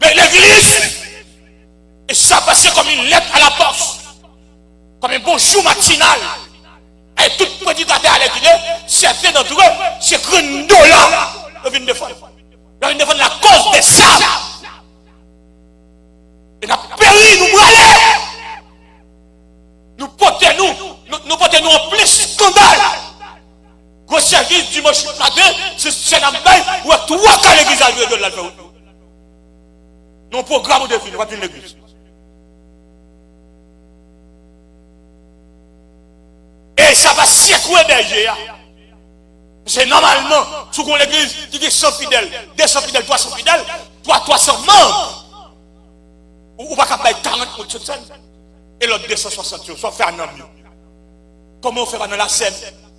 S2: Mais l'église, et ça passe comme une lettre à la poste. Comme un bonjour matinal. Et tout prédicateur à l'église, certains d'entre eux, c'est $1 ils viennent défendre. Ils viennent défendre la cause des sables. Et nous péri, nous brûlons. Nous portons en plein scandale. Gros service dimanche matin, c'est un bail où il y a 3 cas l'église à Dieu de la faire. Nos programmes de film, pas une église. Et ça va secouer berger. C'est normalement, sous l'église qui dit 100 fidèles, 200 fidèles, 300 fidèles, 300 membres. Ou pas capable de 40 pour toute scène. Et l'autre 260, soit faire un homme. Comment on fait dans la scène,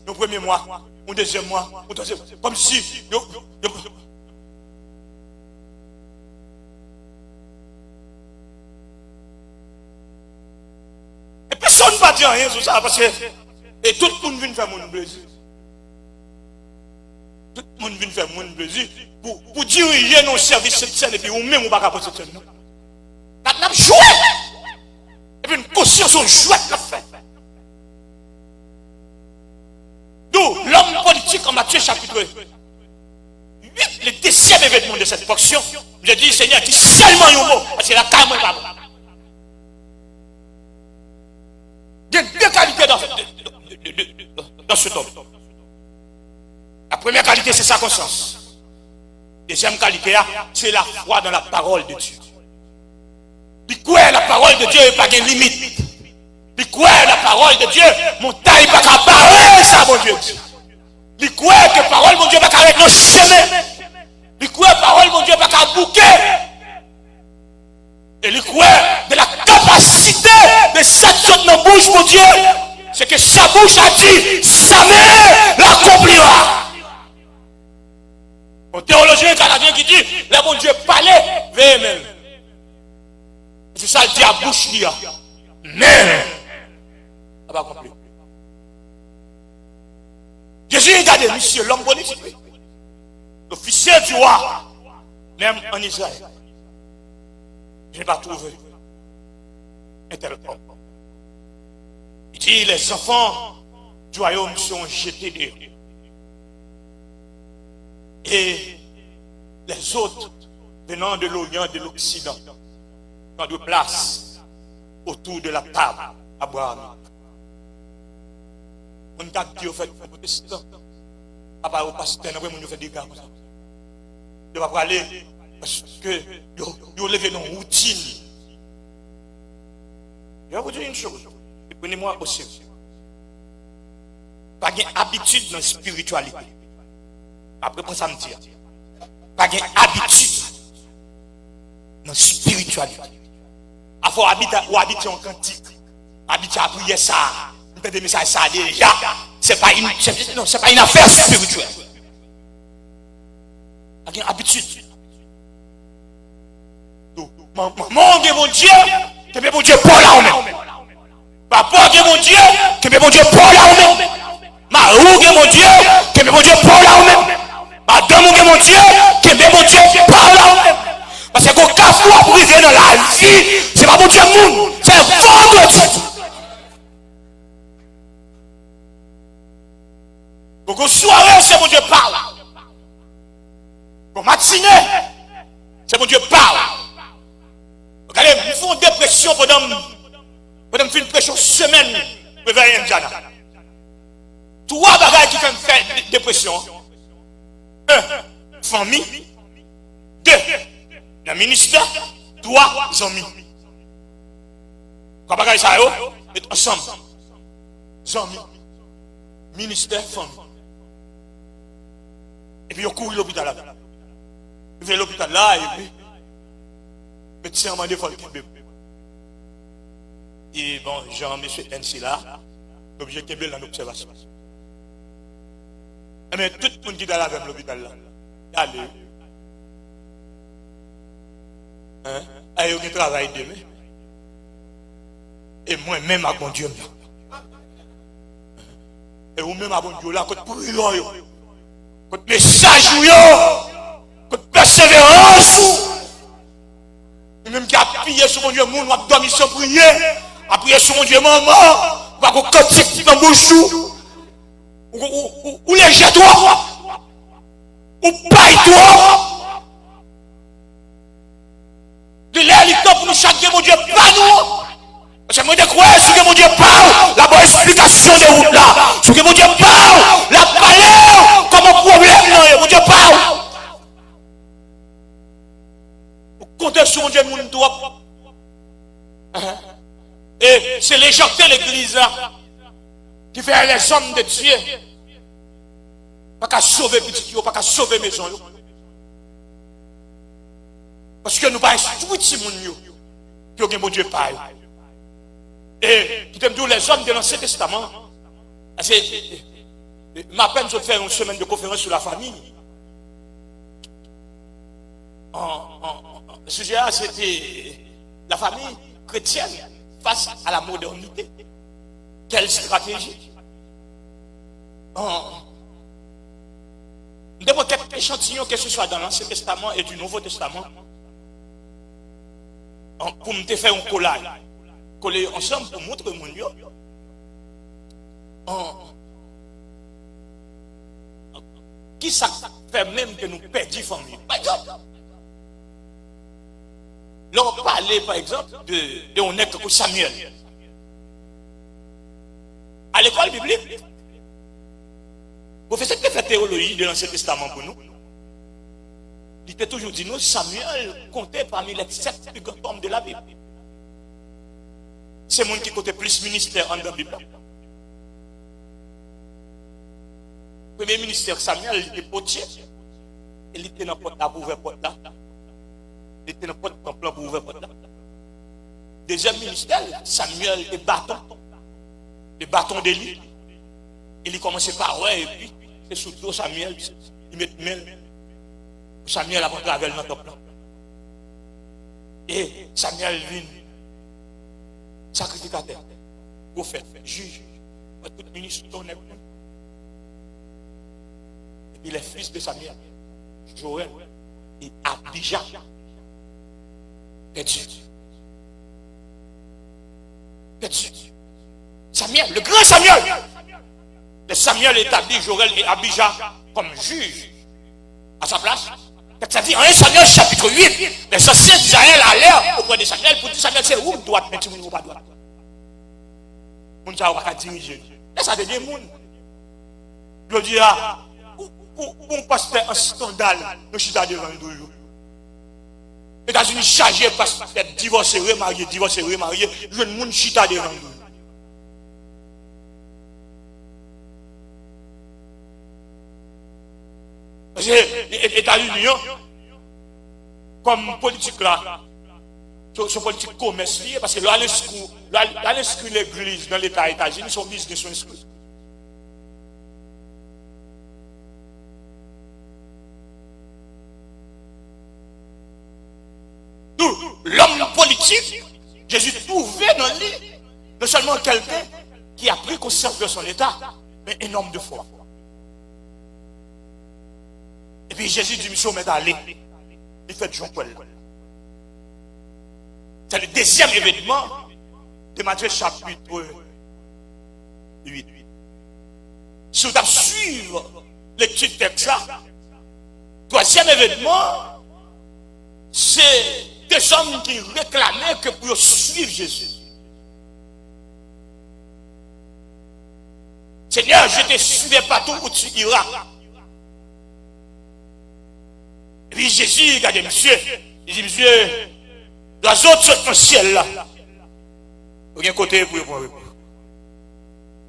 S2: le premier mois, ou deuxième mois, ou troisième mois, comme si. Et personne ne va dire rien sur ça, parce que. Et tout le monde vient faire mon plaisir. Tout le monde vient faire mon plaisir pour diriger nos services cette scène et puis ou même on va pas cette scène. Nous avons joué. Et puis une conscience on joue la fait. D'où l'homme politique en Matthieu chapitre 8, le 10e événement de cette portion, je dis Seigneur, dis seulement un mot, parce que la calme est pas bon. Il y a 2 qualités dans cet homme. La première qualité, c'est sa conscience. Deuxième qualité, c'est la foi dans la parole de Dieu. Il croit la parole de Dieu n'est pas de limite. Il croit la parole de Dieu, mon taille n'est pas qu'à parler, ça, mon Dieu. Il croit que la parole, mon Dieu, n'est pas qu'à avec nos chemins. Il croit la parole, mon Dieu, n'est pas qu'à bouquer. Et il croit de la capacité de cette chose dans la bouche, mon Dieu. C'est que sa bouche a dit, sa main l'accomplira. Un théologien canadien qui dit, le bon Dieu parlait, veille même. C'est ça le dit à bouche liée. Mais, ça va accomplir. Jésus a regardé, monsieur, l'homme politique, l'officier du roi, même en Israël. Je n'ai pas trouvé un tel homme. Il dit, les enfants du royaume sont jetés dehors. Et les autres, venant de l'Orient et de l'Occident, ont de place autour de la table abrahamique. On t'a dit au fait aux protestants, papa au pasteur, on fait des gars comme ça. Je ne vais pas aller parce que vous levez dans une routine. Je vais vous dire une chose. Prenez-moi au sérieux. Pas d'habitude dans la spiritualité. Après, pour ça me dire. Pas d'habitude dans la spiritualité. Il faut habiter en cantique. Habiter à prier ça. Entendez, mais ça déjà, c'est pas une affaire spirituelle. Il y a une habitude. Donc, maman, mon Dieu, que mon Dieu pour là même. Papa, mon Dieu, que mon Dieu pour là même. Marou, mon Dieu, que mon Dieu pour là même. Madame, mon Dieu, que mon Dieu pour là même. Parce que quand on a privé dans la vie, c'est pas mon Dieu, c'est vendredi. Pour soirée, c'est mon Dieu parle. Pour matinée, c'est mon Dieu parle. Regardez, ils font une dépression pendant une pression semaine. Réveillez Indiana. Trois bagages qui font faire dépression. Un, famille. Deux, le ministère. Trois, amis. Trois bagages ça, est ensemble. Amis, ministère, famille. Et puis, ils courent l'hôpital là. Ils viennent l'hôpital là, et puis, le médecin m'a dit qu'il faut le bébé. Et bon, Jean-Monsieur NC là, l'objet qui est dans l'observation. Mais tout le monde qui est dans l'hôpital là, allez. Hein? Allez, vous travaillez demain. Et moi-même, à mon Dieu. Et vous-même, à mon Dieu là, quand vous priez, quand message, quand persévérance, même qui a prié sur mon Dieu, mon a dormi sans prier, a prié sur mon Dieu, maman, va qu'on cantique dans mon chou, ou les jette-toi, ou paille-toi. De l'air, il temps pour nous changer, mon Dieu, pas nous. Parce que moi, je crois, ce que mon Dieu parle, la bonne explication de route là. Ce que mon Dieu parle, la parole, comme un problème, non, mon Dieu parle. Vous comptez sur mon Dieu, mon doigt. Et c'est l'éjencter l'église là, qui fait les hommes de Dieu. Pas qu'à sauver petit, pas qu'à sauver maison. Parce que nous pas instruits mon que mon Dieu parle. Et qui t'aime dire les hommes de l'Ancien Testament. Ma peine de faire une semaine de conférence sur la famille. Le sujet là, c'était la famille chrétienne face à la modernité. Quelle stratégie? Nous devons quelques échantillons, que ce soit dans l'Ancien Testament et du Nouveau Testament, pour me faire un collage. Coller ensemble pour montrer mon Dieu. Qui ça fait même que nous perdons famille? Par exemple, là on parlait par exemple de on est que Samuel. À l'école biblique, vous faites la théologie de l'Ancien Testament pour nous. Il était toujours dit nous, Samuel comptait parmi les 7 plus grands hommes de la Bible. C'est monde qui comptait plus ministère en la Bible. Le premier ministère Samuel, il était potier. Il était dans le porte là pour ouvrir porte là. Il était dans le porte plan pour ouvrir porte là. Deuxième ministère, Samuel et bâton. Le bâton d'Élie. Il commençait par ouais, et puis c'est surtout Samuel. Il met mail. Samuel a traversé dans le plan. Et Samuel vient. Sacrificateur, prophète, juge, tout ministre, et puis les fils de Samuel, Joël et Abijah, perdu. Samuel, le grand Samuel. Le Samuel établit Joël et Abijah comme juge à sa place. Ça dit en 1 Samuel chapitre 8, les anciens d'Israël allèrent auprès de Samuel pour dire Samuel, c'est où droite, mais tu ne pas droite. On ne va pas diriger. Ça devient monde. Je dis, on passe un scandale, nous sommes devant nous. Les États-Unis chargés parce que divorcé, remarié, je ne monde chita devant nous. Parce que les États-Unis, comme politique là, son politique commerciale, parce que là, l'inscrit l'église dans l'État États-Unis, son business, son inscrit. L'homme politique, Jésus trouvait dans lui, non seulement quelqu'un qui a pris conscience de son état, mais un homme de foi. Et puis Jésus dit, monsieur, mais allez, il fait Jean-Paul. C'est le deuxième événement de Matthieu chapitre 8. Si vous suivre le petit texte là, troisième événement, c'est des hommes qui réclamaient que pour suivre Jésus. Seigneur, je te suivrai partout où tu iras. Et puis Jésus, regardez, monsieur, il dit, monsieur, l'oiseau saute dans le ciel là. Aucun côté pour répondre.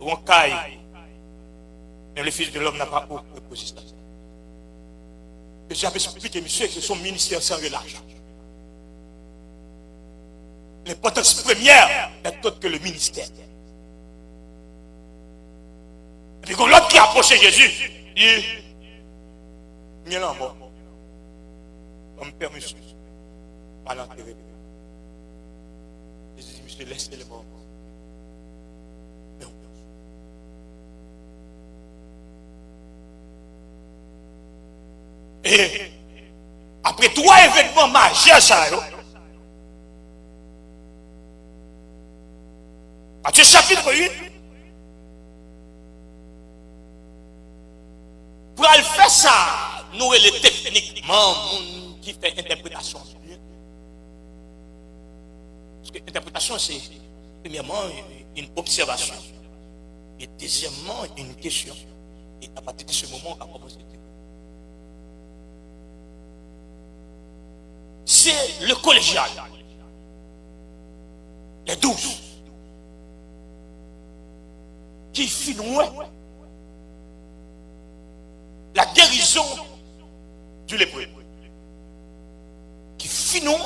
S2: Ou en caille. Même le Fils de l'homme n'a pas opposé ça. J'avais expliqué, monsieur, que son ministère sans relâche. L'importance première n'est autre que le ministère. Et puis quand l'autre qui a approché Jésus, il dit, il est là, bon. On me permet, monsieur, pas l'enterrer. Jésus dit, monsieur, laissez-le mort. Et après 3 événements majeurs, ça, Matthieu chapitre 8, pour aller faire ça, nous les techniquement, qui fait interprétation. Parce que l'interprétation, c'est premièrement une observation, et deuxièmement une question. Et à partir de ce moment, on a commencé. C'est le collégial, les 12, qui finouait la guérison du lépreux, qui finouait,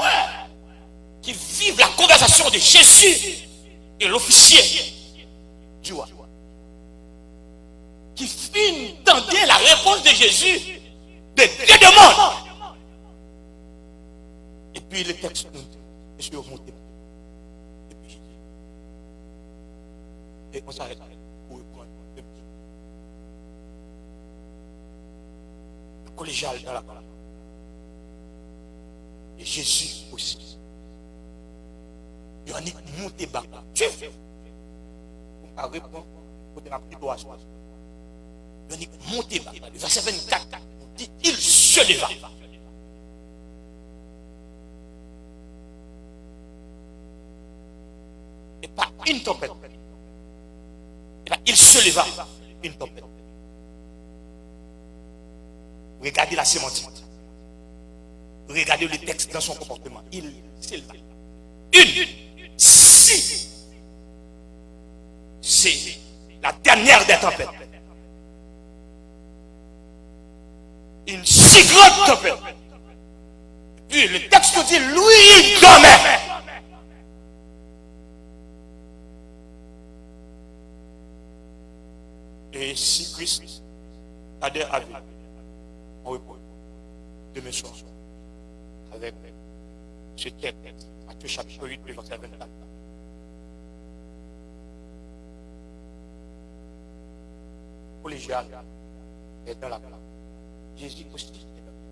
S2: qui vivent la conversation de Jésus et l'officier du roi, qui finit d'entendre la réponse de Jésus de 2 demandes. Et puis le texte nous dit, je suis remonté. Et puis, et on s'arrête pour reprendre. Le collégial dans la parole. Et Jésus aussi. Il y en a monté bas. Tu fais. On va répondre. Il y en a monté bas. Le verset 24, on dit, il se leva. Et pas une tempête. Et là, il se leva une tempête. Regardez la sémantique. Regardez le texte dans son comportement. Il se leva. Si c'est la dernière des tempêtes. Une si grande tempête. Puis le texte nous dit, lui, il dormait. Et si Christ adhère avec, on répond demain soir avec ce texte, Matthieu chapitre 8, verset 24. Collégial est dans la place. Jésus Christ est dans la place.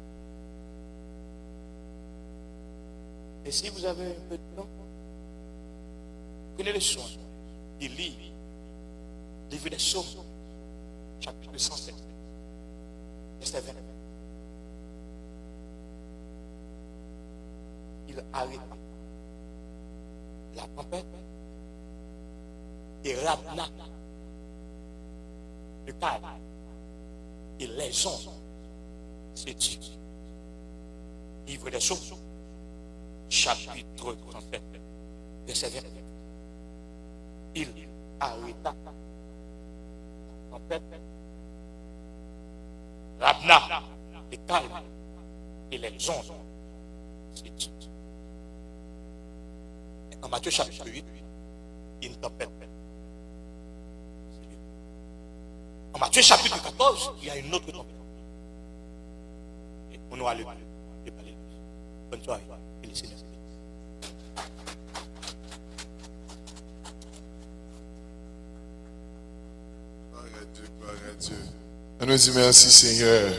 S2: Et si vous avez un peu de temps, prenez le soin de lire le livre des Psaumes, chapitre 107, verset 20. Il arrêta la tempête et ramena le calme et les ondes s'étendent. Livre des Psaumes, chapitre 37, verset 20. Il arrêta la tempête, ramena le calme et les ondes s'étendent. Matthieu chapitre 8, il y a une tempête. En Matthieu chapitre 14, il y a une autre tempête. Et on aura le parler. Bonne soirée. Et le Seigneur.
S1: Gloire à Dieu. On nous dit merci Seigneur.